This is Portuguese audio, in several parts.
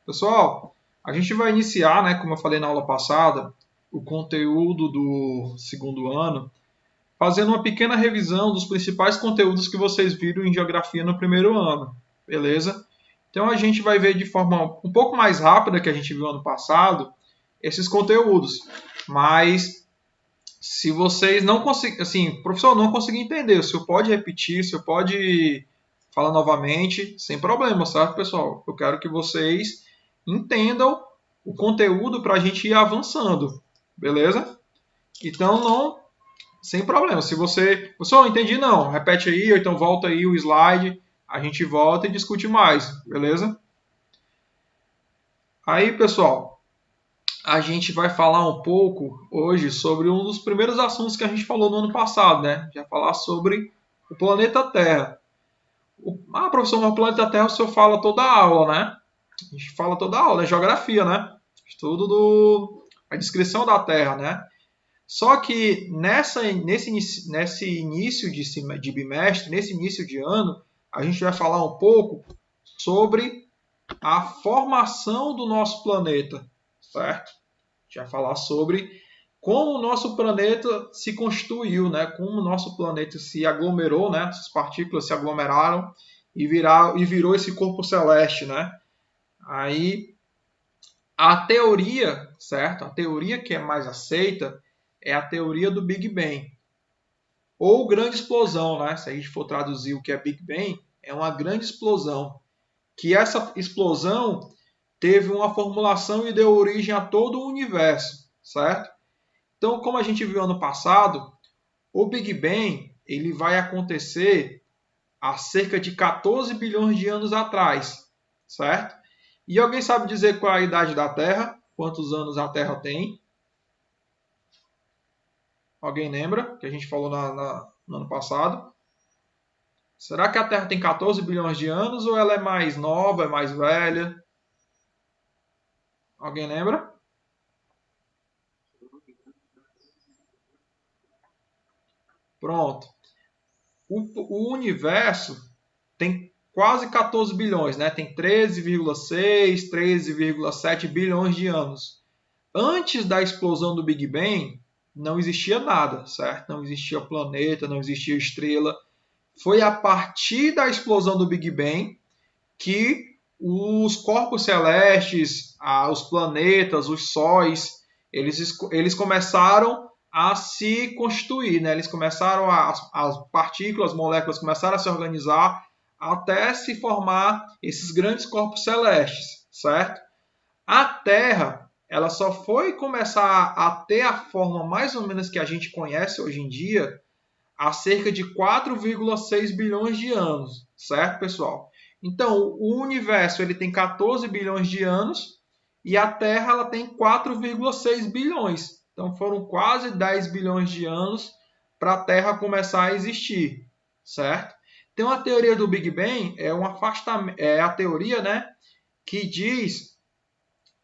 Pessoal, a gente vai iniciar, né, como eu falei na aula passada, o conteúdo do segundo ano, fazendo uma pequena revisão dos principais conteúdos que vocês viram em geografia no primeiro ano, beleza? Então a gente vai ver de forma um pouco mais rápida que a gente viu ano passado esses conteúdos, mas se vocês não conseguirem, assim, professor, não consegui entender, o senhor pode repetir, o senhor pode falar novamente, sem problema, certo, pessoal? Eu quero que vocês entendam o conteúdo para a gente ir avançando, beleza? Então, não, sem problema. Se você, professor, não entendi não, repete aí, ou então volta aí o slide, a gente volta e discute mais, beleza? Aí, pessoal, a gente vai falar um pouco hoje sobre um dos primeiros assuntos que a gente falou no ano passado, né? Já falar sobre o planeta Terra. Professor, mas o planeta Terra o senhor fala toda a aula, né? A gente fala toda a aula, é geografia, né? Estudo a descrição da Terra, né? Só que nesse início de bimestre, nesse início de ano, a gente vai falar um pouco sobre a formação do nosso planeta, certo? A gente vai falar sobre como o nosso planeta se constituiu, né? Como o nosso planeta se aglomerou, né? Essas partículas se aglomeraram e virou esse corpo celeste, né? Aí a teoria, certo? A teoria que é mais aceita é a teoria do Big Bang ou grande explosão, né? Se a gente for traduzir o que é Big Bang, é uma grande explosão. Que essa explosão teve uma formulação e deu origem a todo o universo, certo? Então, como a gente viu ano passado, o Big Bang ele vai acontecer há cerca de 14 bilhões de anos atrás, certo? E alguém sabe dizer qual é a idade da Terra? Quantos anos a Terra tem? Alguém lembra que a gente falou no ano passado? Será que a Terra tem 14 bilhões de anos ou ela é mais nova, é mais velha? Alguém lembra? Pronto. O universo tem quase 14 bilhões, né? Tem 13,6, 13,7 bilhões de anos. Antes da explosão do Big Bang, não existia nada, certo? Não existia planeta, não existia estrela. Foi a partir da explosão do Big Bang que os corpos celestes, os planetas, os sóis, eles começaram a se constituir, né? Eles começaram as partículas, as moléculas começaram a se organizar até se formar esses grandes corpos celestes, certo? A Terra, ela só foi começar a ter a forma mais ou menos que a gente conhece hoje em dia há cerca de 4,6 bilhões de anos, certo, pessoal? Então, o universo ele tem 14 bilhões de anos e a Terra ela tem 4,6 bilhões. Então, foram quase 10 bilhões de anos para a Terra começar a existir, certo? Então, a teoria do Big Bang é um afastamento, é a teoria, né, que diz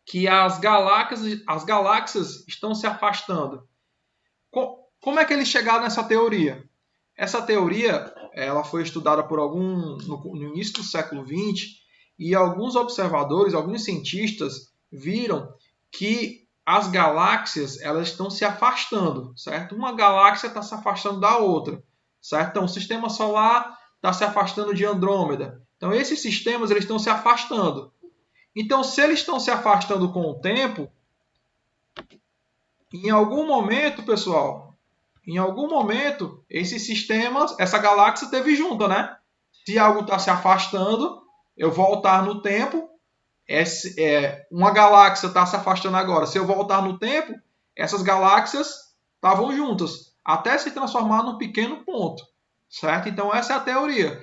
que as galáxias estão se afastando. Como é que eles chegaram nessa teoria? Essa teoria ela foi estudada por no início do século XX e alguns observadores, alguns cientistas viram que as galáxias elas estão se afastando, certo? Uma galáxia está se afastando da outra, certo? Então o sistema solar está se afastando de Andrômeda. Então esses sistemas eles estão se afastando. Então se eles estão se afastando com o tempo, em algum momento, pessoal, em algum momento, esses sistemas, essa galáxia teve junto, né? Se algo está se afastando, eu voltar no tempo, uma galáxia está se afastando agora. Se eu voltar no tempo, essas galáxias estavam juntas, até se transformar num pequeno ponto, certo? Então essa é a teoria.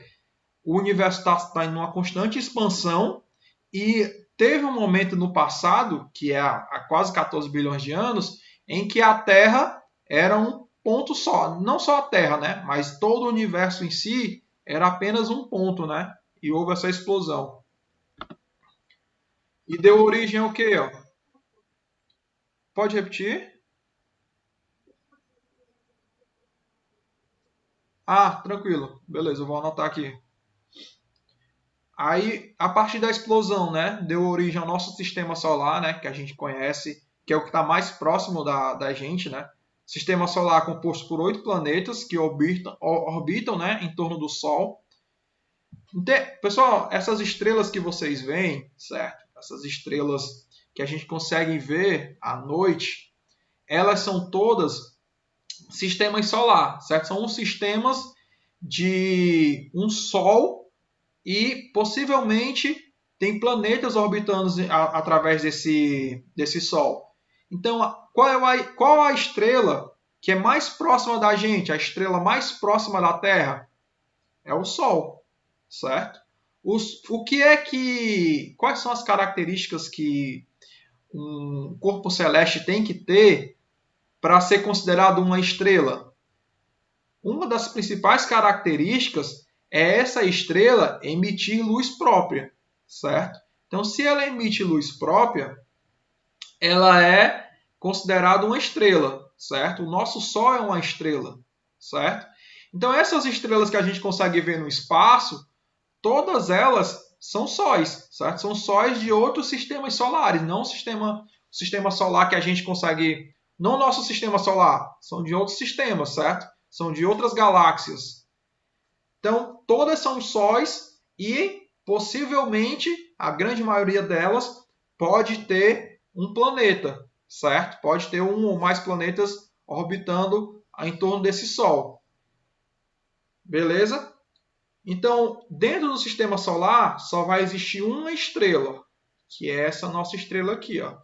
O universo está em uma constante expansão e teve um momento no passado, que é há quase 14 bilhões de anos, em que a Terra era um ponto só. Não só a Terra, né? Mas todo o universo em si era apenas um ponto, né? E houve essa explosão. E deu origem ao quê? Ó? Pode repetir? Tranquilo. Beleza, eu vou anotar aqui. Aí, a partir da explosão, né, deu origem ao nosso sistema solar, né, que a gente conhece, que é o que está mais próximo da gente, né? Sistema solar composto por 8 planetas que orbitam, né, em torno do Sol. Então, pessoal, essas estrelas que vocês veem, certo? Essas estrelas que a gente consegue ver à noite, elas são todas sistemas solar, certo? São uns sistemas de um Sol e possivelmente tem planetas orbitando através desse Sol. Então, qual a estrela que é mais próxima da gente? A estrela mais próxima da Terra é o Sol, certo? Quais são as características que um corpo celeste tem que ter para ser considerado uma estrela? Uma das principais características é essa estrela emitir luz própria, certo? Então, se ela emite luz própria, ela é considerada uma estrela, certo? O nosso Sol é uma estrela, certo? Então, essas estrelas que a gente consegue ver no espaço, todas elas são sóis, certo? São sóis de outros sistemas solares, não o sistema solar que a gente consegue... Não o nosso sistema solar, são de outros sistemas, certo? São de outras galáxias. Então, todas são sóis e, possivelmente, a grande maioria delas pode ter um planeta, certo? Pode ter um ou mais planetas orbitando em torno desse Sol. Beleza? Então, dentro do sistema solar, só vai existir uma estrela, que é essa nossa estrela aqui, ó.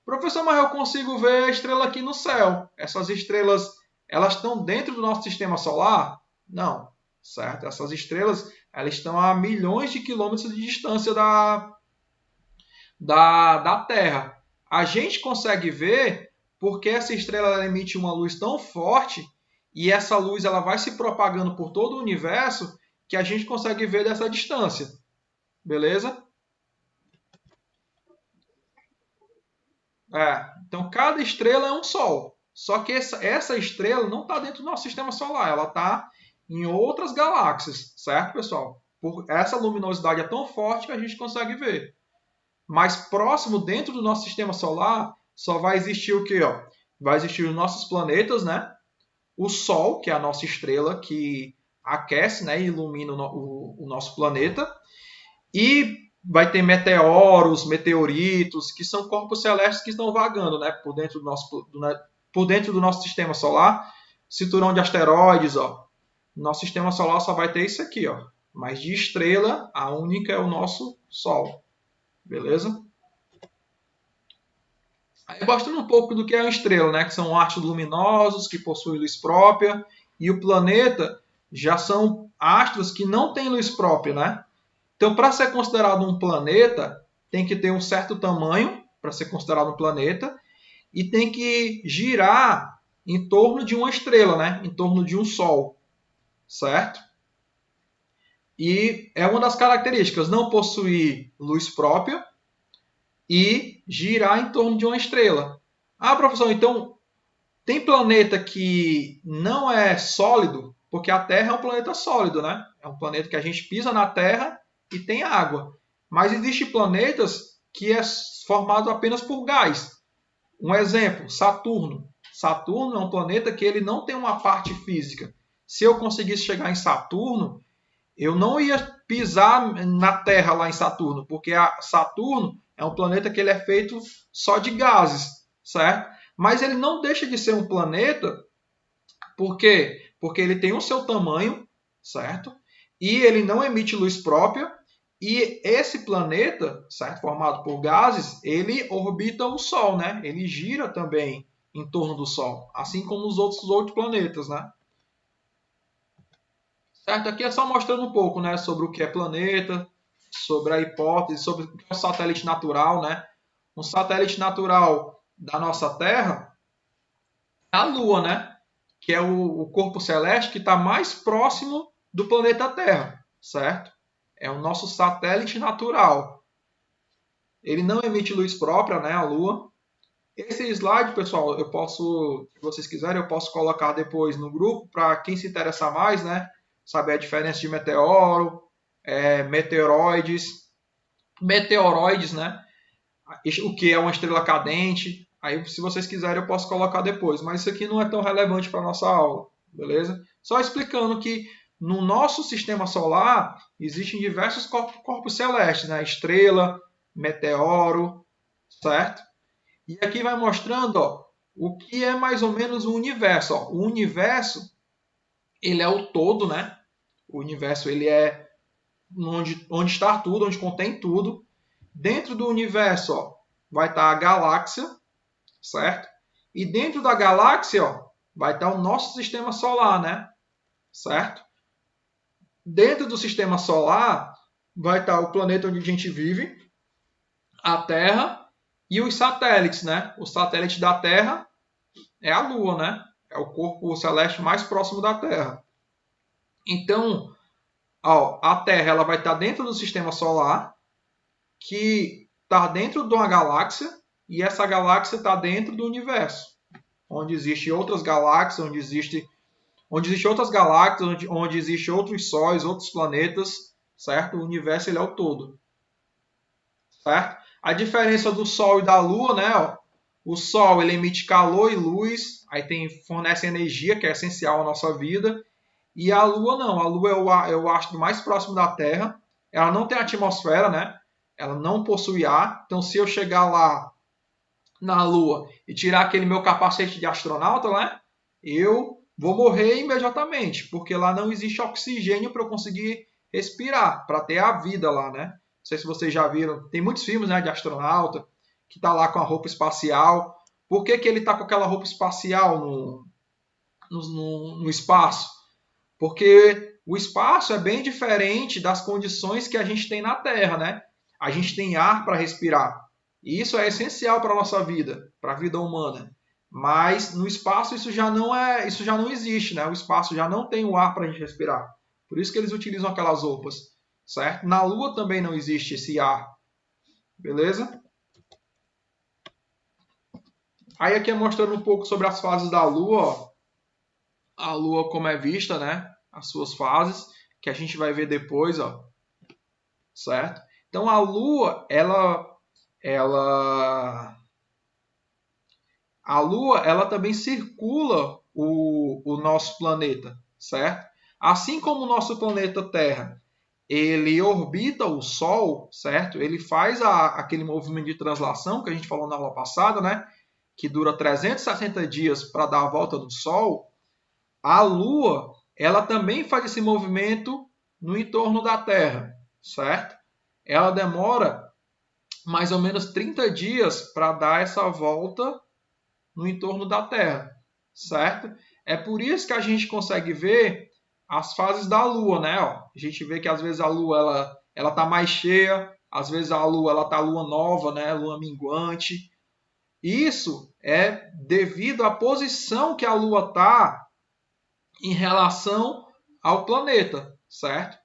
Professor, mas eu consigo ver a estrela aqui no céu. Essas estrelas, elas estão dentro do nosso sistema solar? Não, certo? Essas estrelas, elas estão a milhões de quilômetros de distância da Terra. A gente consegue ver porque essa estrela emite uma luz tão forte e essa luz ela vai se propagando por todo o universo que a gente consegue ver dessa distância. Beleza? Então, cada estrela é um Sol. Só que essa estrela não está dentro do nosso sistema solar. Ela está em outras galáxias. Certo, pessoal? Essa luminosidade é tão forte que a gente consegue ver. Mas próximo, dentro do nosso sistema solar, só vai existir o quê? Ó? Vai existir os nossos planetas, né? O Sol, que é a nossa estrela, que aquece, né, e ilumina o nosso planeta. E vai ter meteoros, meteoritos, que são corpos celestes que estão vagando, né, por dentro do nosso sistema solar. Cinturão de asteroides, ó. Nosso sistema solar só vai ter isso aqui, ó. Mas de estrela, a única é o nosso Sol. Beleza? Aí, mostrando um pouco do que é uma estrela, né? Que são astros luminosos, que possuem luz própria. E o planeta já são astros que não têm luz própria, né? Então, para ser considerado um planeta, tem que ter um certo tamanho para ser considerado um planeta e tem que girar em torno de uma estrela, né? Em torno de um Sol, certo? E é uma das características, não possuir luz própria e girar em torno de uma estrela. Ah, professor, então tem planeta que não é sólido, porque a Terra é um planeta sólido, né? É um planeta que a gente pisa na Terra e tem água. Mas existem planetas que é formado apenas por gás. Um exemplo, Saturno. Saturno é um planeta que ele não tem uma parte física. Se eu conseguisse chegar em Saturno, eu não ia pisar na Terra lá em Saturno, porque Saturno é um planeta que ele é feito só de gases, certo? Mas ele não deixa de ser um planeta, por quê? Porque ele tem o seu tamanho, certo? E ele não emite luz própria, e esse planeta, certo, formado por gases, ele orbita o Sol, né? Ele gira também em torno do Sol, assim como os outros planetas, né? Certo? Aqui é só mostrando um pouco, né, sobre o que é planeta, sobre a hipótese, sobre o que é o satélite natural, né? Um satélite natural da nossa Terra é a Lua, né? Que é o corpo celeste que está mais próximo do planeta Terra, certo? É o nosso satélite natural. Ele não emite luz própria, né, a Lua. Esse slide, pessoal, eu posso, se vocês quiserem, eu posso colocar depois no grupo para quem se interessar mais, né? Saber a diferença de meteoro, meteoroides, né? O que é uma estrela cadente. Aí, se vocês quiserem, eu posso colocar depois. Mas isso aqui não é tão relevante para a nossa aula, beleza? Só explicando que no nosso sistema solar existem diversos corpos celestes, né? Estrela, meteoro, certo? E aqui vai mostrando, ó, o que é mais ou menos o universo. Ó. O universo, ele é o todo, né? O universo, ele é onde está tudo, onde contém tudo. Dentro do universo, ó, vai estar a galáxia, certo? E dentro da galáxia, ó, vai estar o nosso sistema solar, né? Certo? Dentro do sistema solar, vai estar o planeta onde a gente vive, a Terra e os satélites, né? O satélite da Terra é a Lua, né? É o corpo celeste mais próximo da Terra. Então, ó, a Terra ela vai estar dentro do sistema solar, que está dentro de uma galáxia, e essa galáxia está dentro do universo, onde existem outras galáxias, onde existem outras galáxias, onde existem outros sóis, outros planetas, certo? O universo ele é o todo, certo? A diferença do Sol e da Lua, né? Ó, o Sol ele emite calor e luz, aí fornece energia, que é essencial à nossa vida, e a Lua não. A Lua é o astro mais próximo da Terra. Ela não tem atmosfera, né? Ela não possui ar. Então, se eu chegar lá na Lua e tirar aquele meu capacete de astronauta, né? Eu vou morrer imediatamente, porque lá não existe oxigênio para eu conseguir respirar, para ter a vida lá, né? Não sei se vocês já viram, tem muitos filmes, né, de astronauta que está lá com a roupa espacial. Por que ele está com aquela roupa espacial no espaço? Porque o espaço é bem diferente das condições que a gente tem na Terra, né? A gente tem ar para respirar. E isso é essencial para a nossa vida, para a vida humana. Mas no espaço isso já não existe, né? O espaço já não tem o ar para a gente respirar. Por isso que eles utilizam aquelas roupas, certo? Na Lua também não existe esse ar, beleza? Aí aqui é mostrando um pouco sobre as fases da Lua, ó. A Lua como é vista, né? As suas fases, que a gente vai ver depois, ó, certo? Então a Lua, ela também circula o nosso planeta, certo? Assim como o nosso planeta Terra, ele orbita o Sol, certo? Ele faz aquele movimento de translação que a gente falou na aula passada, né? Que dura 360 dias para dar a volta do Sol. A Lua, ela também faz esse movimento no entorno da Terra, certo? Ela demora mais ou menos 30 dias para dar essa volta no entorno da Terra, certo? É por isso que a gente consegue ver as fases da Lua, né? Ó, a gente vê que às vezes a Lua ela tá mais cheia, às vezes a Lua ela tá lua nova, né? Lua minguante. Isso é devido à posição que a Lua tá em relação ao planeta, certo?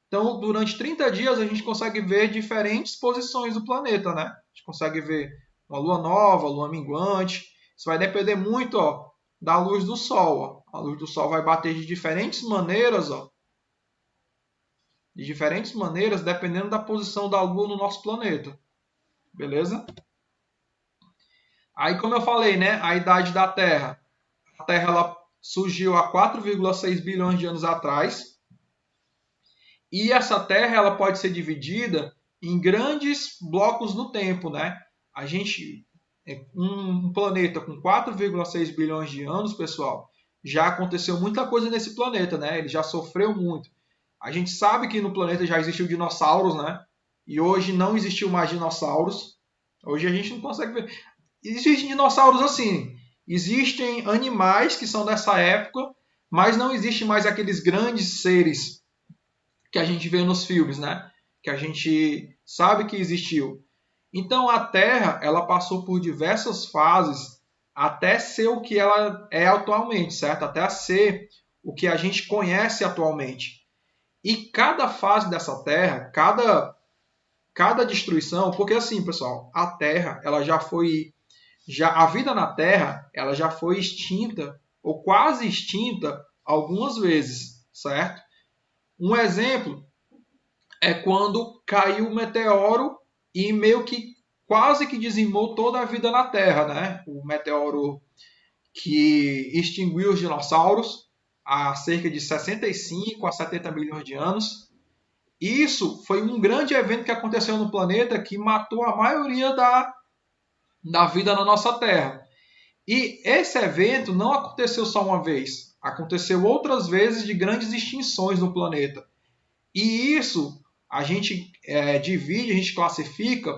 Então, durante 30 dias, a gente consegue ver diferentes posições do planeta, né? A gente consegue ver uma lua nova, lua minguante. Isso vai depender muito, ó, da luz do Sol. Ó. A luz do Sol vai bater de diferentes maneiras, ó. De diferentes maneiras, dependendo da posição da Lua no nosso planeta. Beleza? Aí, como eu falei, né? A idade da Terra. A Terra ela surgiu há 4,6 bilhões de anos atrás. E essa Terra ela pode ser dividida em grandes blocos no tempo, né? A gente, um planeta com 4,6 bilhões de anos, pessoal, já aconteceu muita coisa nesse planeta, né? Ele já sofreu muito. A gente sabe que no planeta já existiu dinossauros, né? E hoje não existiu mais dinossauros. Hoje a gente não consegue ver. Existem dinossauros assim. Existem animais que são dessa época, mas não existe mais aqueles grandes seres que a gente vê nos filmes, né? Que a gente sabe que existiu. Então a Terra, ela passou por diversas fases até ser o que ela é atualmente, certo? Até ser o que a gente conhece atualmente. E cada fase dessa Terra, cada destruição, porque assim, pessoal, a Terra, ela a vida na Terra, ela já foi extinta ou quase extinta algumas vezes, certo? Um exemplo é quando caiu o meteoro e meio que quase que dizimou toda a vida na Terra, né? O meteoro que extinguiu os dinossauros há cerca de 65 a 70 milhões de anos. Isso foi um grande evento que aconteceu no planeta que matou a maioria da vida na nossa Terra. E esse evento não aconteceu só uma vez, aconteceu outras vezes de grandes extinções no planeta. E isso a gente divide, a gente classifica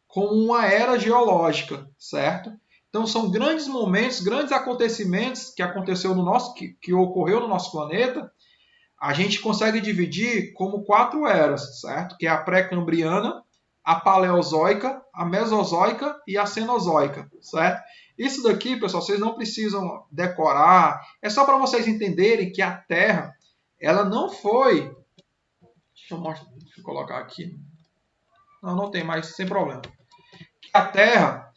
como uma era geológica, certo? Então são grandes momentos, grandes acontecimentos que aconteceu no nosso, que ocorreu no nosso planeta. A gente consegue dividir como 4 eras, certo? Que é a pré-cambriana, a paleozoica, a mesozoica e a cenozoica, certo? Isso daqui, pessoal, vocês não precisam decorar. É só para vocês entenderem que a Terra, ela não foi. Deixa eu colocar aqui. Não, não tem mais, sem problema. A Terra,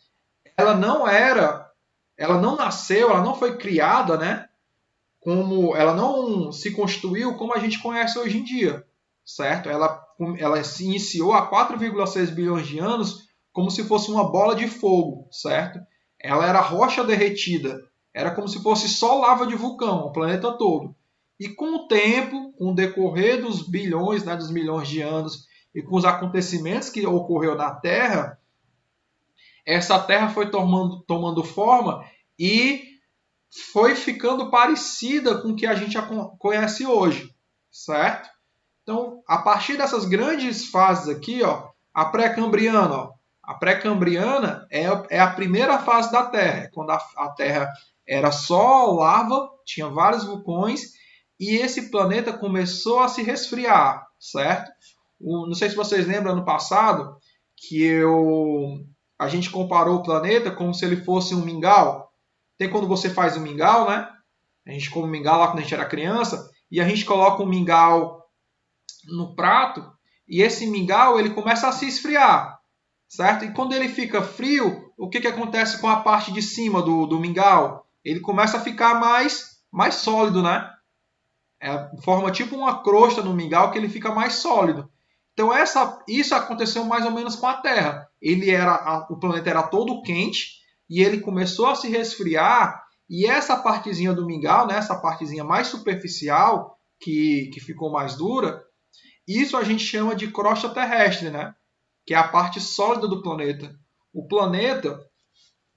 ela não era, ela não nasceu, ela não foi criada, né? Como ela não se constituiu como a gente conhece hoje em dia, certo? Ela se iniciou há 4,6 bilhões de anos como se fosse uma bola de fogo, certo? Ela era rocha derretida, era como se fosse só lava de vulcão, o planeta todo. E com o tempo, com o decorrer dos bilhões, né, dos milhões de anos, e com os acontecimentos que ocorreu na Terra, essa Terra foi tomando forma e foi ficando parecida com o que a gente conhece hoje, certo? Então, a partir dessas grandes fases aqui, ó, a pré-cambriana, a pré-cambriana é a primeira fase da Terra, quando a Terra era só lava, tinha vários vulcões e esse planeta começou a se resfriar, certo? Não sei se vocês lembram ano passado que a gente comparou o planeta como se ele fosse um mingau. Tem quando você faz um mingau, né? A gente come mingau lá quando a gente era criança e a gente coloca um mingau no prato e esse mingau ele começa a se esfriar, certo? E quando ele fica frio, o que acontece com a parte de cima do mingau? Ele começa a ficar mais sólido, né? Forma tipo uma crosta no mingau que ele fica mais sólido. Então isso aconteceu mais ou menos com a Terra. O planeta era todo quente e ele começou a se resfriar e essa partezinha do mingau, né, essa partezinha mais superficial que ficou mais dura, isso a gente chama de crosta terrestre, né? Que é a parte sólida do planeta. O planeta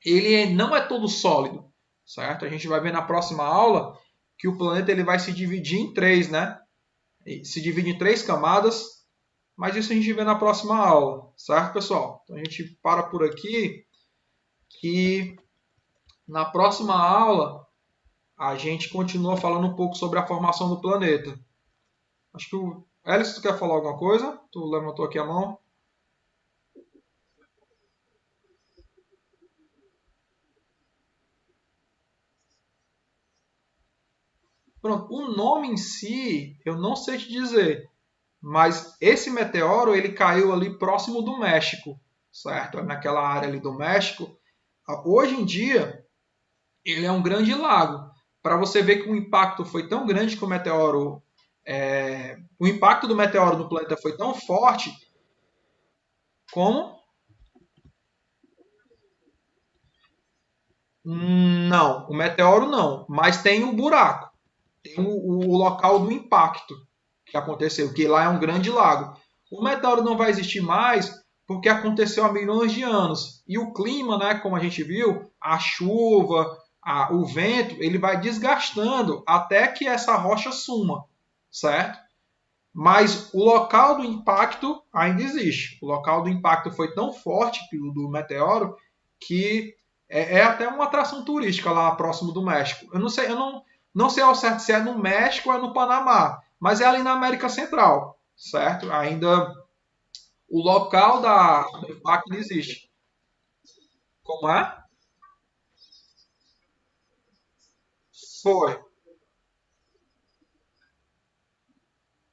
ele não é todo sólido, certo? A gente vai ver na próxima aula que o planeta ele vai se dividir em 3, né? Se divide em 3 camadas, mas isso a gente vê na próxima aula, certo, pessoal? Então a gente para por aqui, que na próxima aula a gente continua falando um pouco sobre a formação do planeta. Acho que o Alice, tu quer falar alguma coisa? Tu levantou aqui a mão. Pronto, o nome em si eu não sei te dizer, mas esse meteoro ele caiu ali próximo do México, certo? Naquela área ali do México. Hoje em dia ele é um grande lago. Para você ver que o impacto foi tão grande que o impacto do meteoro no planeta foi tão forte como não, o meteoro não, mas tem um buraco, tem o local do impacto que aconteceu, que lá é um grande lago. O meteoro não vai existir mais porque aconteceu há milhões de anos. E o clima, né, como a gente viu, a chuva, o vento, ele vai desgastando até que essa rocha suma, certo? Mas o local do impacto ainda existe. O local do impacto foi tão forte do meteoro que é até uma atração turística lá próximo do México. Eu não sei ao certo se é no México ou é no Panamá, mas é ali na América Central, certo? Ainda o local do impacto não existe. Como é? Foi.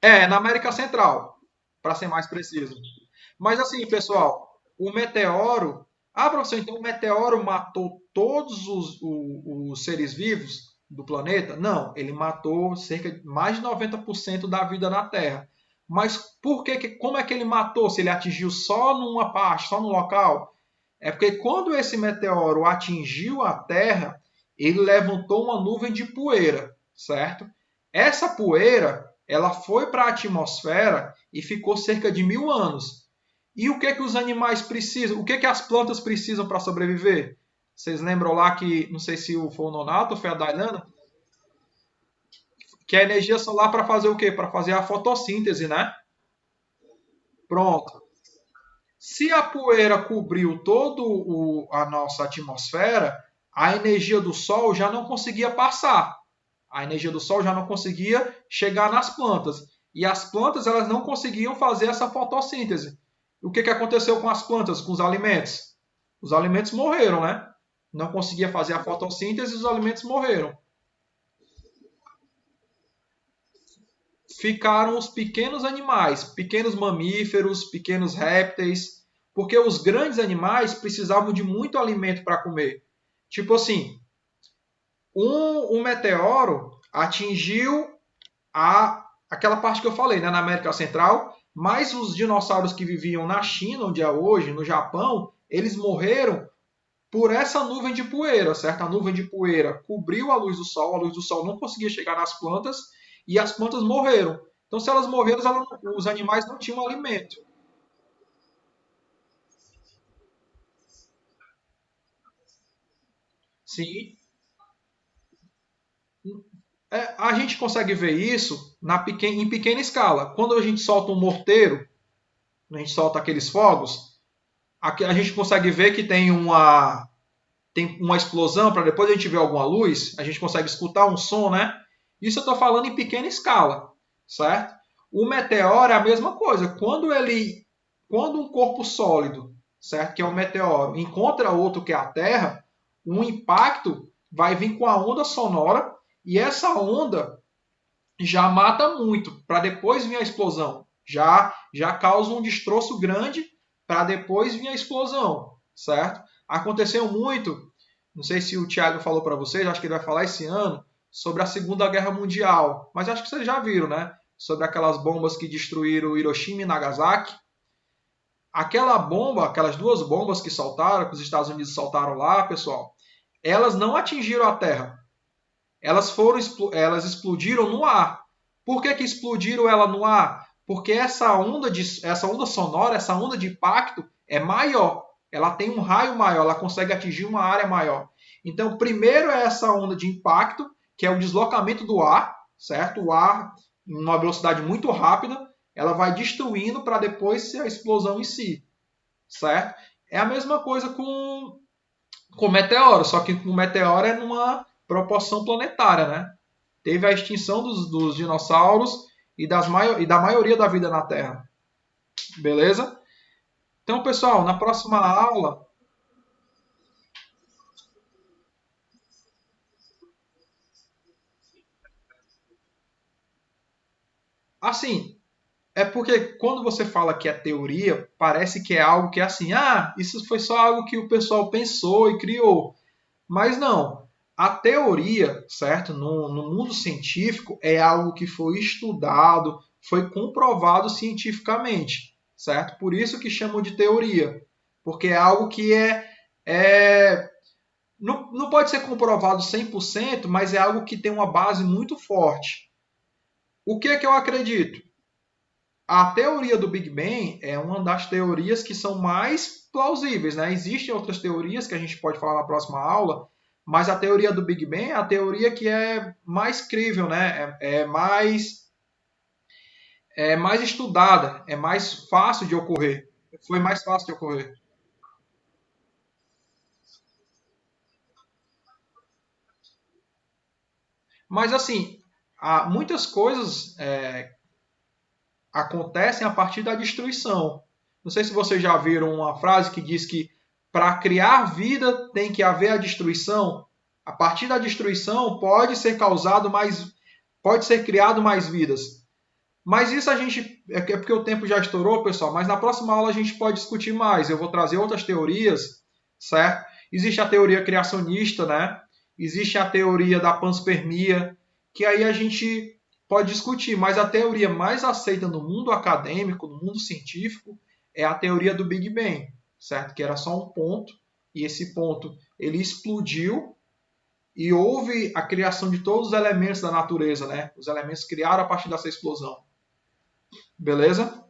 Na América Central, para ser mais preciso. Mas assim, pessoal, o meteoro. Professor, então o meteoro matou todos os seres vivos do planeta? Não, ele matou cerca de mais de 90% da vida na Terra. Mas como é que ele matou se ele atingiu só numa parte, só no local? É porque quando esse meteoro atingiu a Terra, ele levantou uma nuvem de poeira, certo? Essa poeira, ela foi para a atmosfera e ficou cerca de 1000 anos. E o que é que os animais precisam? O que é que as plantas precisam para sobreviver? Vocês lembram lá que, não sei se foi o Nonato ou foi a Dailana, que a energia solar para fazer o quê? Para fazer a fotossíntese, né? Pronto. Se a poeira cobriu toda a nossa atmosfera, a energia do Sol já não conseguia passar. A energia do Sol já não conseguia chegar nas plantas. E as plantas elas não conseguiam fazer essa fotossíntese. O que aconteceu com as plantas, com os alimentos? Os alimentos morreram, né? Não conseguia fazer a fotossíntese e os alimentos morreram. Ficaram os pequenos animais, pequenos mamíferos, pequenos répteis, porque os grandes animais precisavam de muito alimento para comer. Tipo assim, um meteoro atingiu aquela parte que eu falei, né, na América Central, mas os dinossauros que viviam na China, onde é hoje, no Japão, eles morreram por essa nuvem de poeira, certo? A nuvem de poeira cobriu a luz do sol não conseguia chegar nas plantas e as plantas morreram. Então, se elas morreram, os animais não tinham alimento. Sim, a gente consegue ver isso em pequena escala. Quando a gente solta um morteiro, a gente solta aqueles fogos, a gente consegue ver que tem uma explosão para depois a gente ver alguma luz, a gente consegue escutar um som, né? Isso eu estou falando em pequena escala, certo? O meteoro é a mesma coisa. Quando um corpo sólido, certo, que é o meteoro, encontra outro que é a Terra, um impacto vai vir com a onda sonora e essa onda já mata muito para depois vir a explosão. Já causa um destroço grande para depois vir a explosão, certo? Aconteceu muito, não sei se o Thiago falou para vocês, acho que ele vai falar esse ano, sobre a Segunda Guerra Mundial. Mas acho que vocês já viram, né? Sobre aquelas bombas que destruíram Hiroshima e Nagasaki. Aquela bomba, aquelas duas bombas que soltaram, que os Estados Unidos soltaram lá, pessoal, elas não atingiram a Terra. Elas explodiram no ar. Por que explodiram ela no ar? Porque essa onda sonora, essa onda de impacto é maior. Ela tem um raio maior, ela consegue atingir uma área maior. Então, primeiro é essa onda de impacto, que é o deslocamento do ar, certo? O ar, em uma velocidade muito rápida, ela vai destruindo para depois ser a explosão em si, certo? É a mesma coisa com o meteoro, só que o meteoro é numa proporção planetária, né? Teve a extinção dos dinossauros e da maioria da vida na Terra. Beleza? Então, pessoal, na próxima aula, assim, é porque quando você fala que é teoria, parece que é algo que é assim, isso foi só algo que o pessoal pensou e criou. Mas não. A teoria, certo? No mundo científico, é algo que foi estudado, foi comprovado cientificamente, certo? Por isso que chamam de teoria. Porque é algo que não pode ser comprovado 100%, mas é algo que tem uma base muito forte. O que é que eu acredito? A teoria do Big Bang é uma das teorias que são mais plausíveis, né? Existem outras teorias que a gente pode falar na próxima aula, mas a teoria do Big Bang é a teoria que é mais crível, né? É mais estudada, é mais fácil de ocorrer. Foi mais fácil de ocorrer. Mas assim, há muitas coisas acontecem a partir da destruição. Não sei se vocês já viram uma frase que diz que para criar vida tem que haver a destruição. A partir da destruição pode ser criado mais vidas. Mas isso a gente é porque o tempo já estourou, pessoal. Mas na próxima aula a gente pode discutir mais. Eu vou trazer outras teorias, certo? Existe a teoria criacionista, né? Existe a teoria da panspermia, que aí a gente pode discutir, mas a teoria mais aceita no mundo acadêmico, no mundo científico, é a teoria do Big Bang, certo? Que era só um ponto, e esse ponto ele explodiu e houve a criação de todos os elementos da natureza, né? Os elementos criaram a partir dessa explosão. Beleza?